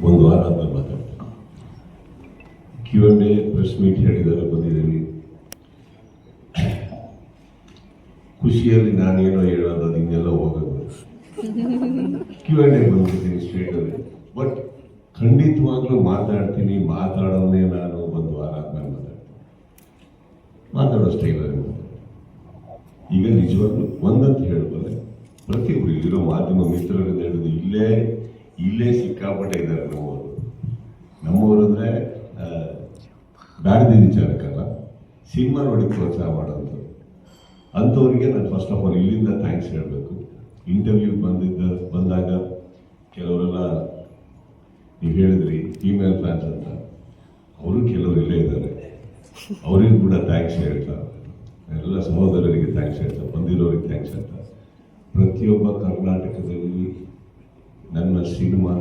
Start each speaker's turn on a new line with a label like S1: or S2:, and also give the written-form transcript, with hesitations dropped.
S1: ಒಂದು ವಾರ ಆದ್ಮೇಲೆ ಮಾತಾಡ್ತೀನಿ. Q&A ಪ್ರೆಸ್ ಮೀಟ್ ಹೇಳಿದ್ದಾರೆ, ಬಂದಿದ್ದೀವಿ. ಖುಷಿಯಲ್ಲಿ ನಾನೇನೋ ಹೇಳೋದು ಅದು ಹಿಂಗೆಲ್ಲ ಹೋಗೋದು. Q&A ಬಂದಿದ್ದೀನಿ ಸ್ಟ್ರೇಟಲ್ಲಿ. ಬಟ್ ಖಂಡಿತವಾಗ್ಲೂ ಮಾತಾಡ್ತೀನಿ, ಮಾತಾಡೋನೇ ನಾನು ಒಂದು ವಾರ ಆದ್ಮೇಲೆ ಮಾತಾಡೋ ಸ್ಟೈಲಲ್ಲಿ. ಈಗ ನಿಜವಾಗ್ಲೂ ಒಂದಂತ ಹೇಳ್ಬೋದು, ಪ್ರತಿಯೊಬ್ಬರು ಇಲ್ಲಿರೋ ಮಾಧ್ಯಮ ಮಿತ್ರರಿಂದ ಹೇಳಿದ್ರು, ಇಲ್ಲೇ ಸಿಕ್ಕಾಪಟ್ಟೆ ಇದ್ದಾರೆ ನಮ್ಮವರು ಅಂದರೆ ಬ್ಯಾಡದಿ ವಿಚಾರಕ್ಕಲ್ಲ, ಸಿನಿಮಾ ನೋಡಿ ಪ್ರೋತ್ಸಾಹ ಮಾಡೋದು. ಅಂಥವ್ರಿಗೆ ನಾನು ಫಸ್ಟ್ ಆಫ್ ಆಲ್ ಇಲ್ಲಿಂದ ಥ್ಯಾಂಕ್ಸ್ ಹೇಳಬೇಕು. ಇಂಟರ್ವ್ಯೂ ಬಂದಾಗ ಕೆಲವರೆಲ್ಲ ನೀವು ಹೇಳಿದ್ರಿ ಫೀಮೇಲ್ ಫ್ಯಾನ್ಸ್ ಅಂತ, ಅವರು ಕೆಲವರು ಇಲ್ಲೇ ಇದ್ದಾರೆ, ಅವರಿಗೂ ಕೂಡ ಥ್ಯಾಂಕ್ಸ್ ಹೇಳ್ತಾ, ಎಲ್ಲ ಸಹೋದರರಿಗೆ ಥ್ಯಾಂಕ್ಸ್ ಹೇಳ್ತಾ, ಬಂದಿರೋರಿಗೆ ಥ್ಯಾಂಕ್ಸ್ ಹೇಳ್ತಾ, ಪ್ರತಿಯೊಬ್ಬ ಕರ್ನಾಟಕದಲ್ಲಿ ನನ್ನ ಸಿನಿಮಾನ